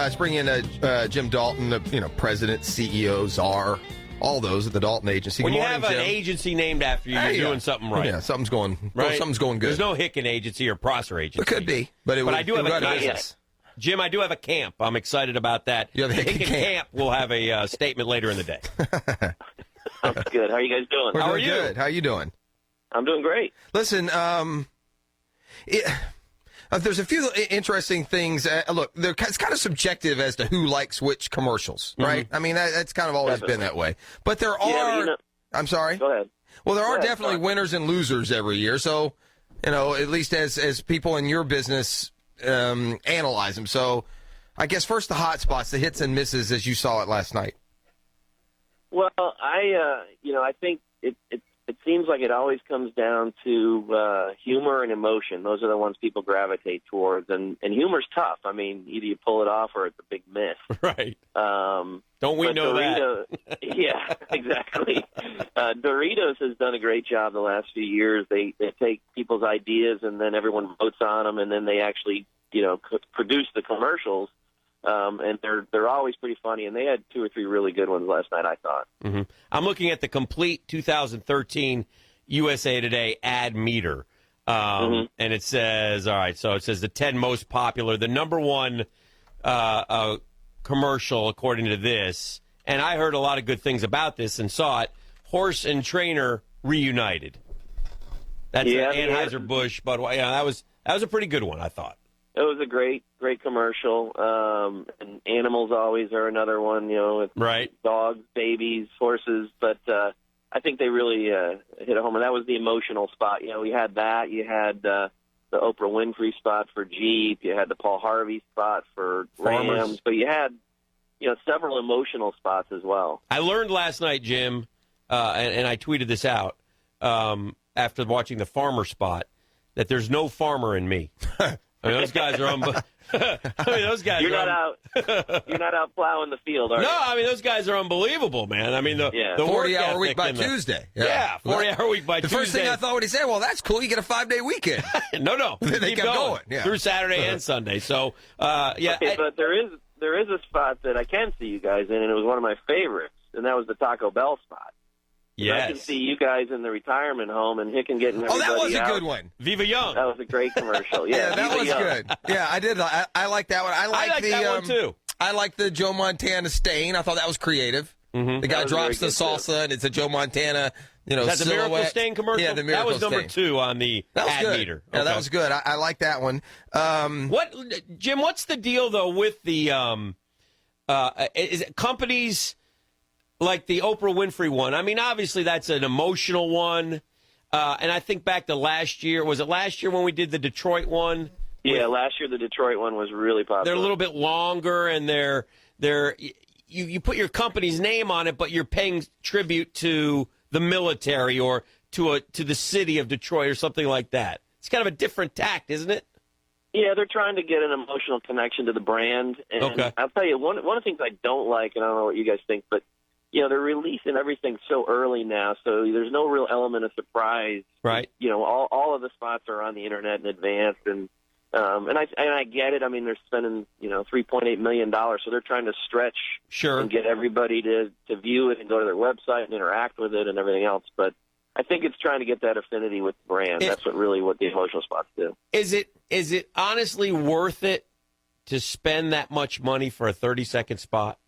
Let's bring in Jim Dalton, the president, CEO, czar, all those at the Dalton Agency. When Good you morning, have an Jim. agency named after you, you're doing something right. Yeah, something's going right. Something's going good. There's no Hicken Agency or Prosser Agency. It could be, but I do have a camp. business. Jim, I do have a camp. I'm excited about that. You have a Hicken camp. We'll have a statement later in the day. Sounds good. How are you guys doing? How are you? Good. How are you doing? I'm doing great. Listen, there's a few interesting things. Look, it's kind of subjective as to who likes which commercials, right? Mm-hmm. I mean, that's kind of always been that way. But there are. I'm sorry. Go ahead. Well, there are definitely winners and losers every year. So, at least as people in your business analyze them. So, I guess first the hot spots, the hits and misses as you saw it last night. Well, I think it seems like it always comes down to humor and emotion. Those are the ones people gravitate towards, and humor's tough. I mean, either you pull it off or it's a big miss. Right. Don't we know that? Yeah, exactly. Doritos has done a great job the last few years. They take people's ideas and then everyone votes on them, and then they actually produce the commercials. And they're always pretty funny, and they had 2 or 3 really good ones last night, I thought. Mm-hmm. I'm looking at the complete 2013 USA Today ad meter, and it says, all right, so it says the 10 most popular, the number one commercial according to this, and I heard a lot of good things about this and saw it, Horse and Trainer Reunited. That's Anheuser-Busch, but that was a pretty good one, I thought. It was a great commercial. And animals always are another one, with right. Dogs, babies, horses. But I think they really hit a home. And that was the emotional spot. We had that. You had the Oprah Winfrey spot for Jeep. You had the Paul Harvey spot for Farmers. Rams. But you had, several emotional spots as well. I learned last night, Jim, and I tweeted this out after watching the farmer spot, that there's no farmer in me. I mean, those guys are those guys. You're not out plowing the field, are you? No, I mean those guys are unbelievable, man. I mean the 40-hour week by Tuesday. Yeah, 40-hour week by Tuesday. The first thing I thought when he said, "Well, that's cool. You get a 5-day weekend." No, they kept going through Saturday and Sunday. So Okay, but there is a spot that I can see you guys in, and it was one of my favorites, and that was the Taco Bell spot. Yes. I can see you guys in the retirement home and Hicken getting everybody that was out. a good one. Viva Young. That was a great commercial. Yeah, that Viva was Young. good. Yeah, I did. I like that one. I like that one, too. I like the Joe Montana stain. I thought that was creative. Mm-hmm. The guy drops the salsa, and it's a Joe Montana, That's a Miracle Stain commercial? Yeah, the Miracle That was number 2 on the ad meter. Yeah, that was good. I like that one. Jim, what's the deal, though, with the is it companies like the Oprah Winfrey one? I mean, obviously that's an emotional one. And I think back to last year. Was it last year when we did the Detroit one? Yeah, last year the Detroit one was really popular. They're a little bit longer, and you put your company's name on it, but you're paying tribute to the military or to the city of Detroit or something like that. It's kind of a different tact, isn't it? Yeah, they're trying to get an emotional connection to the brand. And okay. I'll tell you, one of the things I don't like, and I don't know what you guys think, but they're releasing everything so early now, so there's no real element of surprise. Right. All of the spots are on the internet in advance, and I get it. I mean, they're spending $3.8 million, so they're trying to stretch and get everybody to view it and go to their website and interact with it and everything else. But I think it's trying to get that affinity with the brand. That's what the emotional spots do. Is it honestly worth it to spend that much money for a 30-second spot?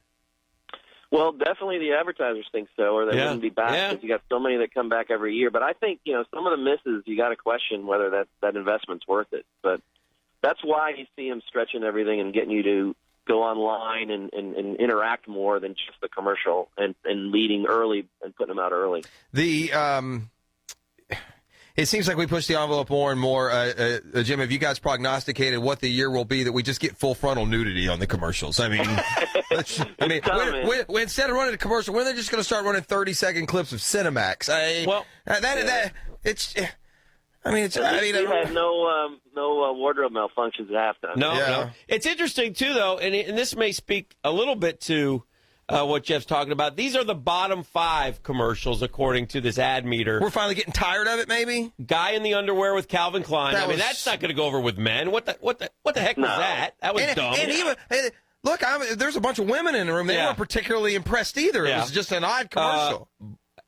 Well, definitely the advertisers think so, or they wouldn't be back because you got so many that come back every year. But I think, some of the misses, you got to question whether that investment's worth it. But that's why you see them stretching everything and getting you to go online and interact more than just the commercial and leading early and putting them out early. It seems like we push the envelope more and more. Jim, have you guys prognosticated what the year will be that we just get full frontal nudity on the commercials? I mean, when instead of running a commercial, when are they just going to start running 30-second clips of Cinemax? We had no wardrobe malfunctions at halftime. No. It's interesting, too, though, and this may speak a little bit to what Jeff's talking about. These are the bottom 5 commercials, according to this ad meter. We're finally getting tired of it, maybe? Guy in the underwear with Calvin Klein. That's not going to go over with men. What the heck was that? That was dumb. And Look, there's a bunch of women in the room. They weren't particularly impressed either. It was just an odd commercial.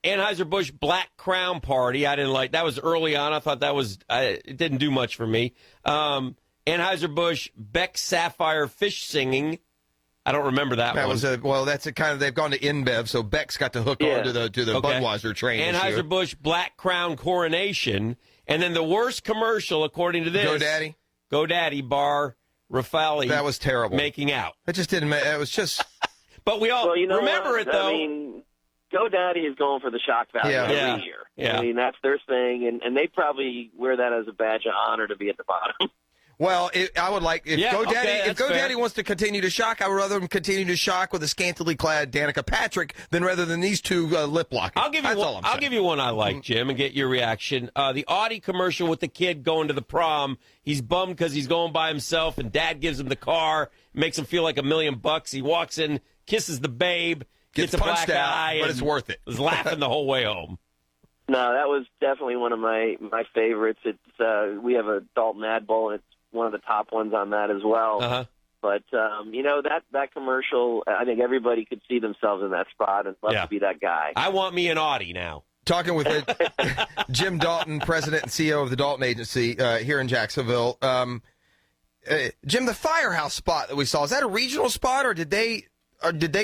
Anheuser-Busch Black Crown Party. I didn't like that. Was early on. I thought that was it didn't do much for me. Anheuser-Busch Beck Sapphire Fish Singing. I don't remember that one. That's a kind of, they've gone to InBev, so Beck's got to hook on to the Budweiser train. Anheuser-Busch Black Crown Coronation, and then the worst commercial according to this. GoDaddy Bar Rafali. That was terrible. Making out. It just didn't. It was just. But we all remember it though. I mean, GoDaddy is going for the shock value every year. Yeah. I mean, that's their thing, and they probably wear that as a badge of honor to be at the bottom. Well, I would like if GoDaddy fair. wants to continue to shock, I would rather them continue to shock with a scantily clad Danica Patrick than rather than these two lip locking. I'll give you one I like, Jim, and get your reaction. The Audi commercial with the kid going to the prom. He's bummed because he's going by himself, and Dad gives him the car, makes him feel like $1 million. He walks in, kisses the babe, gets a black eye, but it's worth it. Was laughing the whole way home. No, that was definitely one of my favorites. It's we have a DaltonAdBowl, and it's one of the top ones on that as well. Uh-huh. But, that commercial, I think everybody could see themselves in that spot and love to be that guy. I want me an Audi now. Talking with Jim Dalton, president and CEO of the Dalton Agency here in Jacksonville. Jim, the Firehouse spot that we saw, is that a regional spot or did they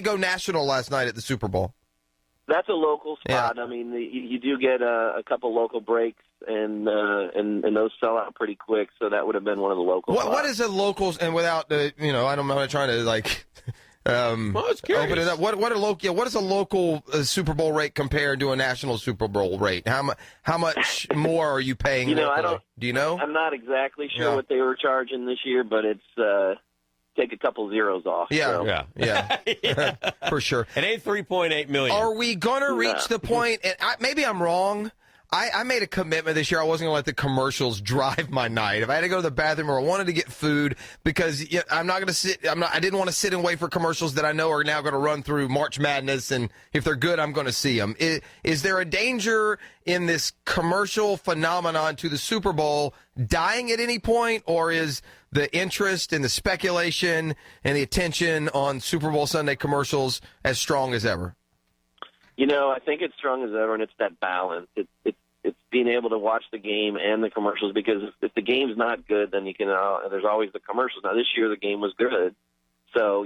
go national last night at the Super Bowl? That's a local spot. Yeah. I mean, you do get a couple local breaks, and those sell out pretty quick. So that would have been one of the local. What is a locals? And without I'm not trying to like. It's curious. Open it up. What is a local Super Bowl rate compared to a national Super Bowl rate? How much more are you paying? Do you know? I'm not exactly sure what they were charging this year, but it's. Take a couple zeros off. Yeah, for sure. It ain't $3.8 million. Are we going to reach the point, and maybe I'm wrong, I made a commitment this year I wasn't going to let the commercials drive my night. If I had to go to the bathroom or I wanted to get food, because I'm not going to sit, I didn't want to sit and wait for commercials that I know are now going to run through March Madness, and if they're good, I'm going to see them. Is there a danger in this commercial phenomenon to the Super Bowl dying at any point, or is the interest and the speculation and the attention on Super Bowl Sunday commercials as strong as ever? I think it's strong as ever, and it's that balance. It's being able to watch the game and the commercials, because if the game's not good, then you can. There's always the commercials. Now this year the game was good, so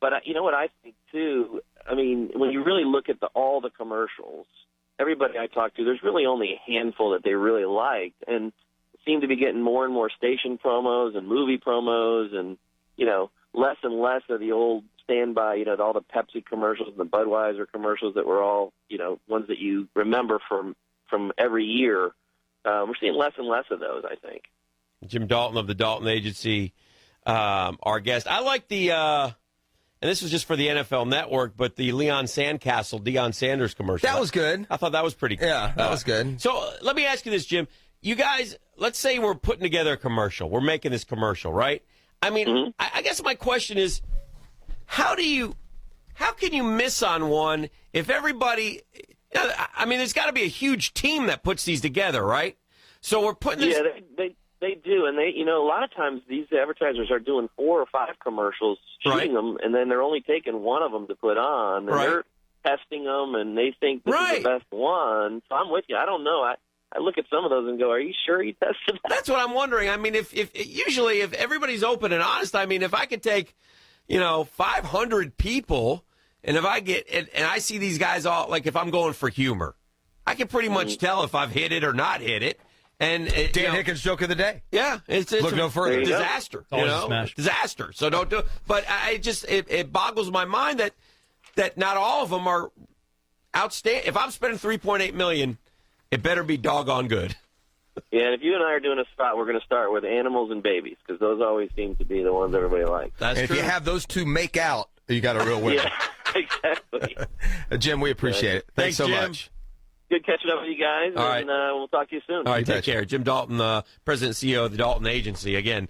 But you know what I think too? I mean, when you really look at all the commercials, everybody I talked to, there's really only a handful that they really liked, and seem to be getting more and more station promos and movie promos, and less and less of the old standby, all the Pepsi commercials and the Budweiser commercials that were all, ones that you remember from every year. We're seeing less and less of those, I think. Jim Dalton of the Dalton Agency, our guest. I like the, and this was just for the NFL Network, but the Leon Sandcastle, Deion Sanders commercial. That was good. I thought that was pretty cool. Yeah, that was good. So let me ask you this, Jim. You guys, let's say we're putting together a commercial. We're making this commercial, right? I mean, I guess my question is, how can you miss on one if everybody, I mean, there's got to be a huge team that puts these together, right? So we're putting this. Yeah, they do. And a lot of times these advertisers are doing 4 or 5 commercials, shooting them, and then they're only taking one of them to put on. And they're testing them, and they think this is the best one. So I'm with you. I don't know. I look at some of those and go, are you sure you tested that? That's what I'm wondering. I mean, if usually if everybody's open and honest, I mean, if I could take, 500 people, and if I get, and I see these guys all, like if I'm going for humor, I can pretty much tell if I've hit it or not hit it. And Dan Hickens' joke of the day. Yeah. It's look no further. Disaster. Disaster. So don't do it. But it boggles my mind that not all of them are outstanding. If I'm spending $3.8 million, it better be doggone good. Yeah, and if you and I are doing a spot, we're going to start with animals and babies, because those always seem to be the ones everybody likes. That's and true. if you have those two make out, you got a real winner. Yeah, exactly. Jim, we appreciate it. Thanks so Jim. much. Good catching up with you guys, All and we'll talk to you soon. All right, take care. Jim Dalton, President and CEO of the Dalton Agency. Again,